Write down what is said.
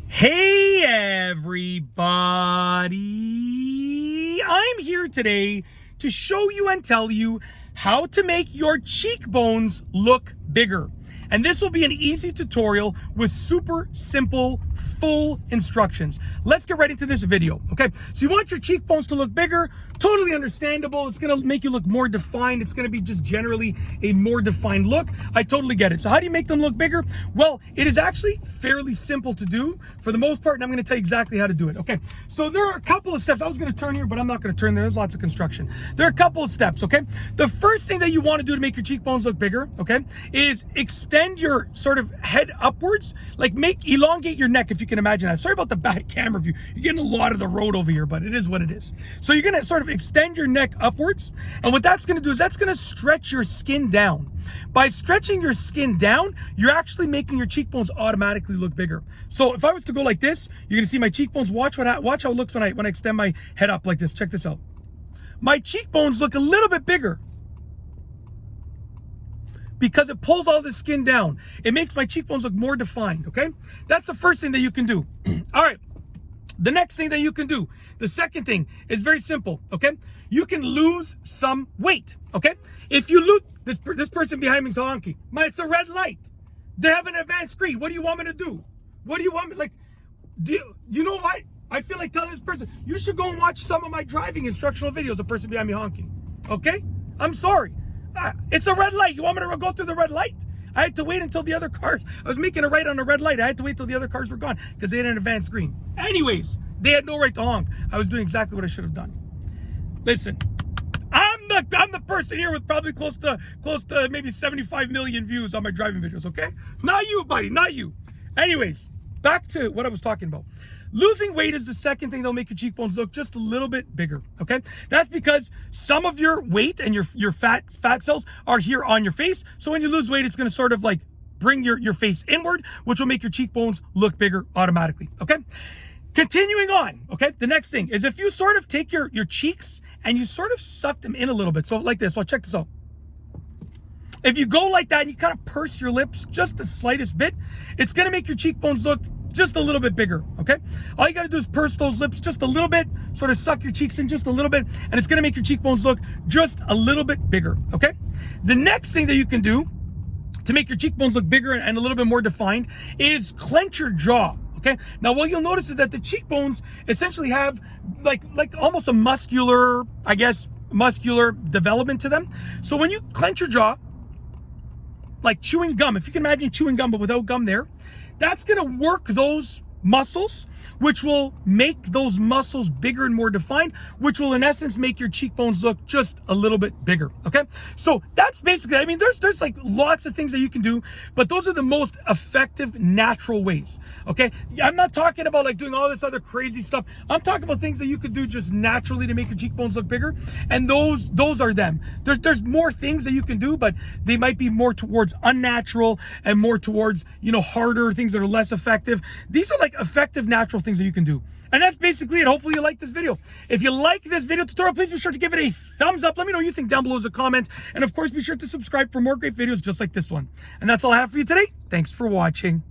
Hey everybody, I'm here today to show you and tell you how to make your cheekbones look bigger. And this will be an easy tutorial with super simple, full instructions. Let's get right into this video, okay? So you want your cheekbones to look bigger, totally understandable. It's gonna make you look more defined. It's gonna be just generally a more defined look. I totally get it. So how do you make them look bigger? Well, it is actually fairly simple to do for the most part, and I'm gonna tell you exactly how to do it, okay? So there are a couple of steps. I was gonna turn here, but I'm not gonna turn there. There's lots of construction. There are a couple of steps, okay? The first thing that you wanna do to make your cheekbones look bigger, okay, is extend your sort of head upwards, like elongate your neck, if you can imagine that. Sorry about the bad camera view. You're getting a lot of the road over here, but it is what it is. So you're gonna sort of extend your neck upwards, and what that's gonna do is that's gonna stretch your skin down. By stretching your skin down, you're actually making your cheekbones automatically look bigger. So if I was to go like this, you're gonna see my cheekbones. Watch how it looks when I extend my head up like this. Check this out. My cheekbones look a little bit bigger, because it pulls all the skin down. It makes my cheekbones look more defined, okay? That's the first thing that you can do. All right, the next thing that you can do, the second thing is very simple, okay? You can lose some weight, okay? If you lose, this person behind me is honky. It's a red light. They have an advanced screen. What do you want me to do? What do you want me, like, you know what? I feel like telling this person, you should go and watch some of my driving instructional videos, the person behind me honking, okay? I'm sorry. It's a red light. You want me to go through the red light? I had to wait until the other cars. I was making a right on a red light. I had to wait till the other cars were gone because they had an advanced screen. Anyways, they had no right to honk. I was doing exactly what I should have done. Listen, I'm the person here with probably close to maybe 75 million views on my driving videos, okay? Not you, buddy, not you. Anyways, back to what I was talking about. Losing weight is the second thing that'll make your cheekbones look just a little bit bigger, okay? That's because some of your weight and your fat cells are here on your face. So when you lose weight, it's gonna sort of like bring your face inward, which will make your cheekbones look bigger automatically, okay? Continuing on, okay? The next thing is if you sort of take your cheeks and you sort of suck them in a little bit. So like this, well, check this out. If you go like that and you kind of purse your lips just the slightest bit, it's gonna make your cheekbones look just a little bit bigger, okay? All you gotta do is purse those lips just a little bit, sort of suck your cheeks in just a little bit, and it's gonna make your cheekbones look just a little bit bigger, okay? The next thing that you can do to make your cheekbones look bigger and a little bit more defined is clench your jaw, okay? Now, what you'll notice is that the cheekbones essentially have like almost a muscular development to them. So when you clench your jaw, like chewing gum, if you can imagine chewing gum but without gum there, that's gonna work those muscles, which will make those muscles bigger and more defined, which will in essence make your cheekbones look just a little bit bigger, okay? So that's basically, I mean, there's like lots of things that you can do, but those are the most effective natural ways, okay? I'm not talking about like doing all this other crazy stuff. I'm talking about things that you could do just naturally to make your cheekbones look bigger, and those are them. There's more things that you can do, but they might be more towards unnatural and more towards, you know, harder things that are less effective. These are like effective natural things that you can do. And that's basically it. Hopefully you like this video. If you like this video tutorial, please be sure to give it a thumbs up. Let me know what you think down below as a comment. And of course, be sure to subscribe for more great videos just like this one. And that's all I have for you today. Thanks for watching.